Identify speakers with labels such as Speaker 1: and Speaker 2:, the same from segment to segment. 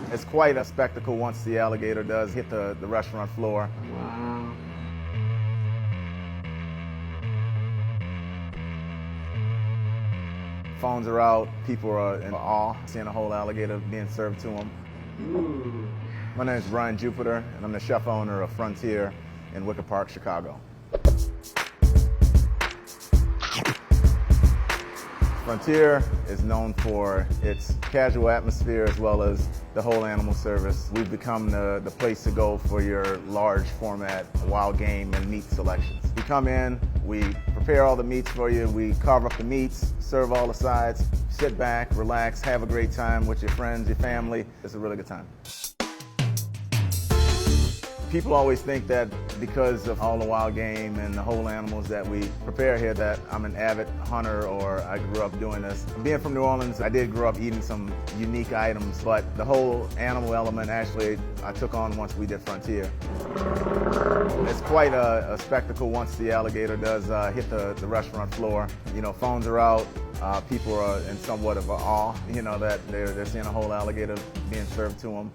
Speaker 1: It's quite a spectacle once the alligator does hit the restaurant floor.
Speaker 2: Wow.
Speaker 1: Phones are out, people are in awe seeing a whole alligator being served to them.
Speaker 2: Ooh.
Speaker 1: My name is Brian Jupiter, and I'm the chef owner of Frontier in Wicker Park, Chicago. Frontier is known for its casual atmosphere as well as the whole animal service. We've become the place to go for your large format wild game and meat selections. You come in, we prepare all the meats for you, we carve up the meats, serve all the sides, sit back, relax, have a great time with your friends, your family. It's a really good time. People always think that because of all the wild game and the whole animals that we prepare here that I'm an avid hunter or I grew up doing this. Being from New Orleans, I did grow up eating some unique items, but the whole animal element actually I took on once we did Frontier. It's quite a spectacle once the alligator does hit the restaurant floor. You know, phones are out, people are in somewhat of awe, you know, that they're seeing a whole alligator being served to them.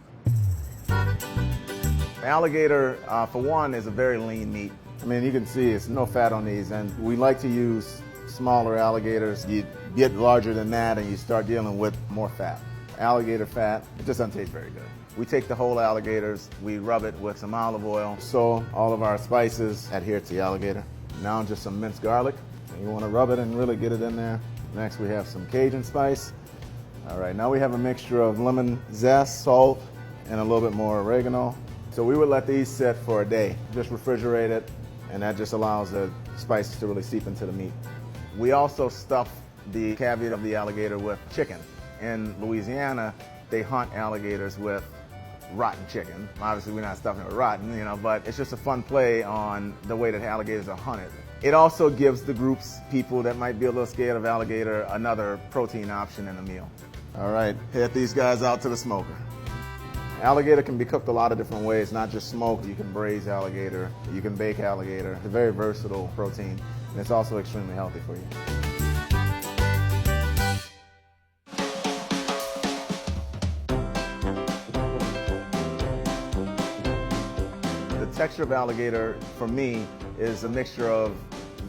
Speaker 1: Alligator, for one, is a very lean meat. I mean, you can see it's no fat on these, and we like to use smaller alligators. You get larger than that and you start dealing with more fat. Alligator fat, it just doesn't taste very good. We take the whole alligators, we rub it with some olive oil, so all of our spices adhere to the alligator. Now just some minced garlic. You want to rub it and really get it in there. Next we have some Cajun spice. All right, now we have a mixture of lemon zest, salt, and a little bit more oregano. So we would let these sit for a day, just refrigerate it, and that just allows the spices to really seep into the meat. We also stuff the caviar of the alligator with chicken. In Louisiana, they hunt alligators with rotten chicken. Obviously, we're not stuffing it with rotten, you know, but it's just a fun play on the way that alligators are hunted. It also gives the groups, people that might be a little scared of alligator, another protein option in a meal. All right, head these guys out to the smoker. Alligator can be cooked a lot of different ways, not just smoked. You can braise alligator, you can bake alligator. It's a very versatile protein, and it's also extremely healthy for you. The texture of alligator, for me, is a mixture of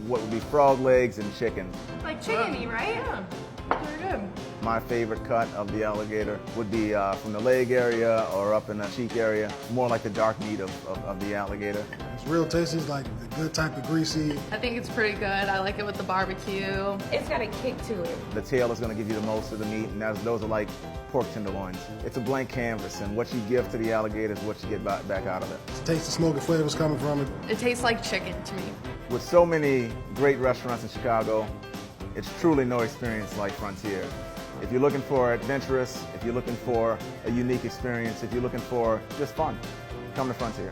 Speaker 1: what would be frog legs and chicken.
Speaker 3: Like chickeny, right? Yeah. Very good.
Speaker 1: My favorite cut of the alligator would be from the leg area or up in the cheek area, more like the dark meat of the alligator.
Speaker 4: It's real tasty. It's like a good type of greasy.
Speaker 3: I think it's pretty good. I like it with the barbecue.
Speaker 5: It's got a kick to it.
Speaker 1: The tail is going to give you the most of the meat, and those are like pork tenderloins. It's a blank canvas, and what you give to the alligator is what you get back out of it.
Speaker 4: Taste the smoky flavors coming from it.
Speaker 3: It tastes like chicken to me.
Speaker 1: With so many great restaurants in Chicago, it's truly no experience like Frontier. If you're looking for adventurous, if you're looking for a unique experience, if you're looking for just fun, come to Frontier.